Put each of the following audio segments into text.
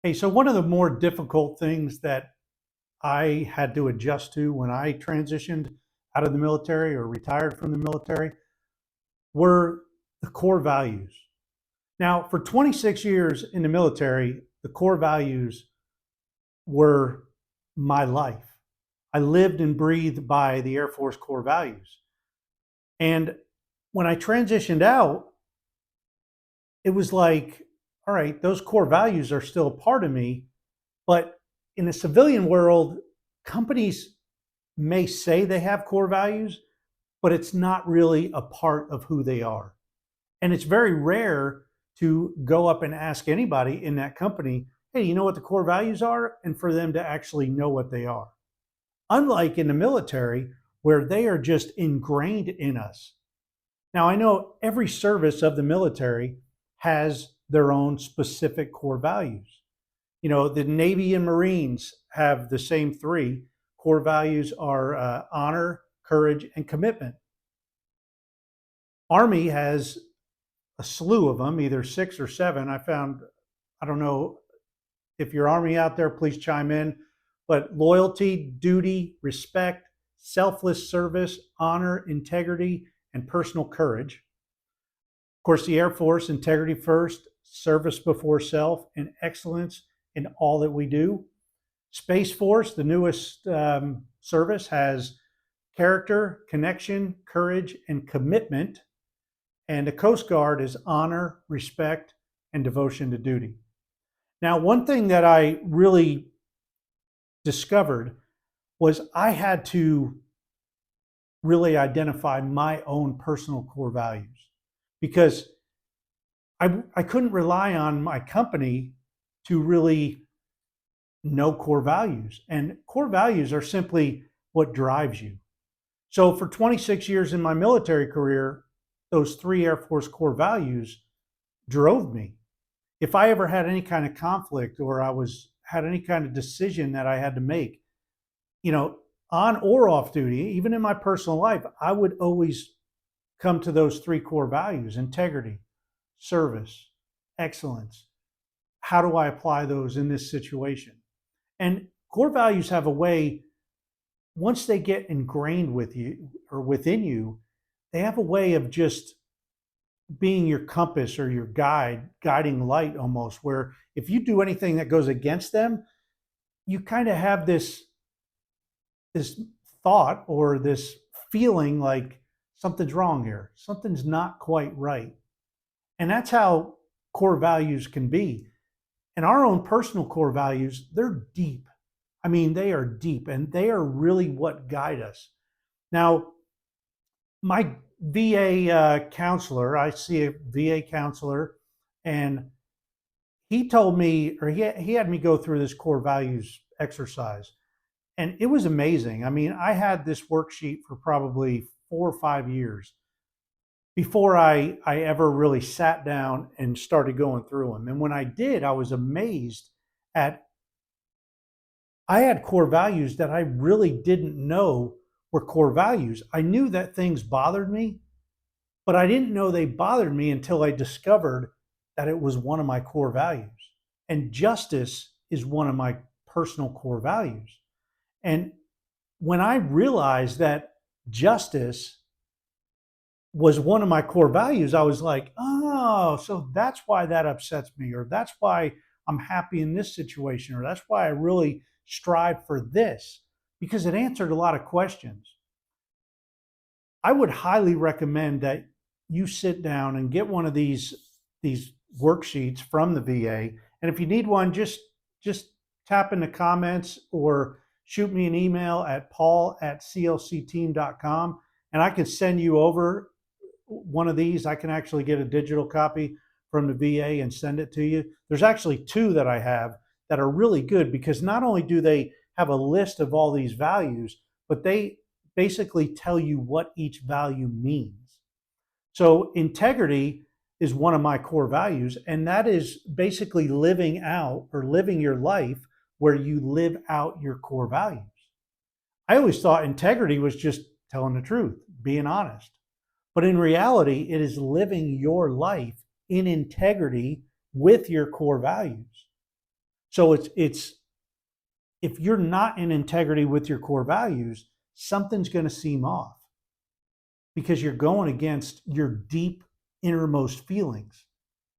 Hey, so one of the more difficult things that I had to adjust to when I transitioned out of the military or retired from the military were the core values. Now, for 26 years in the military, the core values were my life. I lived and breathed by the Air Force core values. And when I transitioned out, it was like, all right, those core values are still a part of me. But in the civilian world, companies may say they have core values, but it's not really a part of who they are. And it's very rare to go up and ask anybody in that company, hey, you know what the core values are? And for them to actually know what they are. Unlike in the military, where they are just ingrained in us. Now, I know every service of the military has their own specific core values. You know, the Navy and Marines have the same three. Core values are honor, courage, and commitment. Army has a slew of them, either six or seven. I don't know if you're Army out there, please chime in. But loyalty, duty, respect, selfless service, honor, integrity, and personal courage. Of course, the Air Force, integrity first, service before self, and excellence in all that we do. Space Force, the newest service, has character, connection, courage, and commitment. And the Coast Guard is honor, respect, and devotion to duty. Now, one thing that I really discovered was I had to really identify my own personal core values because I couldn't rely on my company to really know core values. And core values are simply what drives you. So for 26 years in my military career, those three Air Force core values drove me. If I ever had any kind of conflict or had any kind of decision that I had to make, you know, on or off duty, even in my personal life, I would always come to those three core values: integrity, service, excellence. How do I apply those in this situation? And core values have a way, once they get ingrained with you or within you, they have a way of just being your compass or your guiding light almost, where if you do anything that goes against them, you kind of have this thought or this feeling like something's wrong here. Something's not quite right. And that's how core values can be. And our own personal core values, they're deep. I mean, they are deep and they are really what guide us. Now, my VA counselor, I see a VA counselor, and he told me, or he had me go through this core values exercise. And it was amazing. I mean, I had this worksheet for probably 4 or 5 years before I ever really sat down and started going through them. And when I did, I was amazed at I had core values that I really didn't know were core values. I knew that things bothered me, but I didn't know they bothered me until I discovered that it was one of my core values. And justice is one of my personal core values. And when I realized that justice was one of my core values, I was like, oh, so that's why that upsets me, or that's why I'm happy in this situation, or that's why I really strive for this, because it answered a lot of questions. I would highly recommend that you sit down and get one of these worksheets from the VA. And if you need one, just tap in the comments or shoot me an email at paul@clcteam.com, and I can send you over one of these. I can actually get a digital copy from the VA and send it to you. There's actually two that I have that are really good because not only do they have a list of all these values, but they basically tell you what each value means. So integrity is one of my core values, and that is basically living out or living your life where you live out your core values. I always thought integrity was just telling the truth, being honest. But in reality, it is living your life in integrity with your core values. So it's if you're not in integrity with your core values, something's going to seem off because you're going against your deep innermost feelings,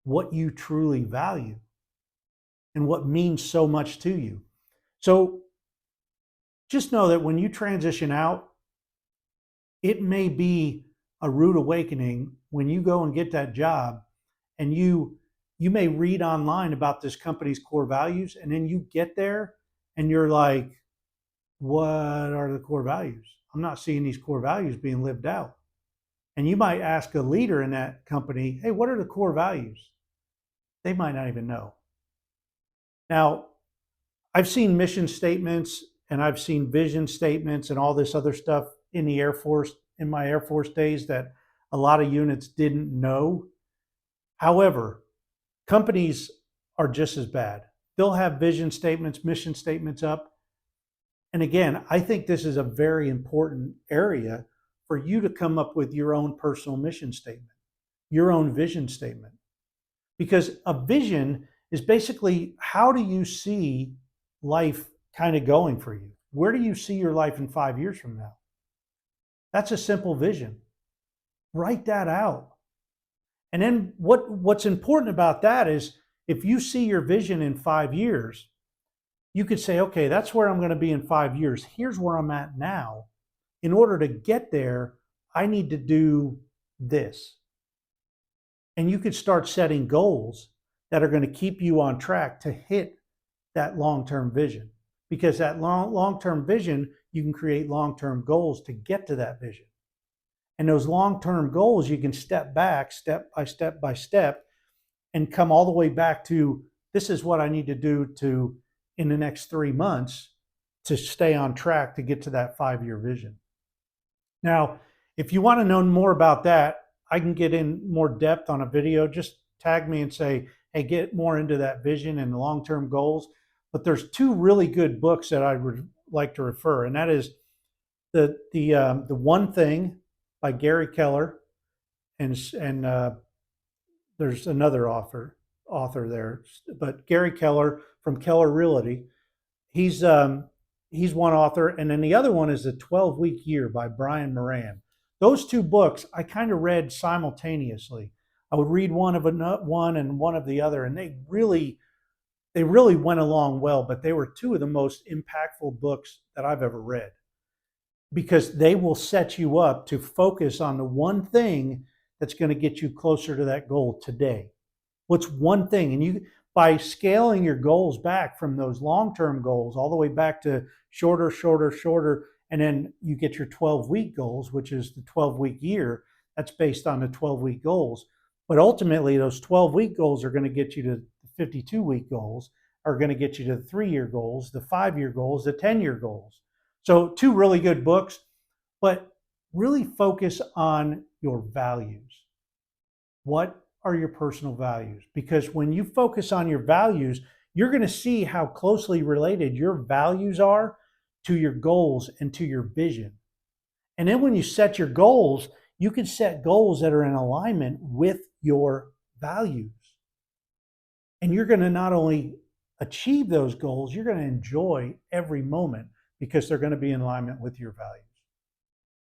what you truly value and what means so much to you. So just know that when you transition out, it may be a rude awakening when you go and get that job and you may read online about this company's core values and then you get there and you're like, what are the core values? I'm not seeing these core values being lived out. And you might ask a leader in that company, hey, what are the core values? They might not even know. Now, I've seen mission statements and I've seen vision statements and all this other stuff in the Air Force, in my Air Force days, that a lot of units didn't know. However, companies are just as bad. They'll have vision statements, mission statements up. And again, I think this is a very important area for you to come up with your own personal mission statement, your own vision statement. Because a vision is basically, how do you see life kind of going for you? Where do you see your life in 5 years from now? That's a simple vision. Write that out. And then what's important about that is if you see your vision in 5 years, you could say, okay, that's where I'm going to be in 5 years. Here's where I'm at now. In order to get there, I need to do this. And you could start setting goals that are going to keep you on track to hit that long-term vision. Because that long-term vision, you can create long-term goals to get to that vision. And those long-term goals, you can step back, step by step, and come all the way back to, this is what I need to do to, in the next 3 months, to stay on track to get to that 5-year vision. Now, if you want to know more about that, I can get in more depth on a video. Just tag me and say, hey, get more into that vision and long-term goals. But there's 2 really good books that I would like to refer, and that is the One Thing by Gary Keller, and there's another author there, but Gary Keller from Keller Realty. He's one author, and then the other one is The 12-Week Year by Brian Moran. Those 2 books I kind of read simultaneously. I would read one of one and one of the other, and they really went along well. But they were 2 of the most impactful books that I've ever read, because they will set you up to focus on the one thing that's going to get you closer to that goal today. What's one thing? And you, by scaling your goals back from those long-term goals all the way back to shorter, and then you get your 12-week goals, which is the 12-week year. That's based on the 12-week goals. But ultimately, those 12-week goals are going to get you to the 52-week goals, are going to get you to the 3-year goals, the 5-year goals, the 10-year goals. So 2 really good books, but really focus on your values. What are your personal values? Because when you focus on your values, you're going to see how closely related your values are to your goals and to your vision. And then when you set your goals, you can set goals that are in alignment with your values. And you're going to not only achieve those goals, you're going to enjoy every moment because they're going to be in alignment with your values.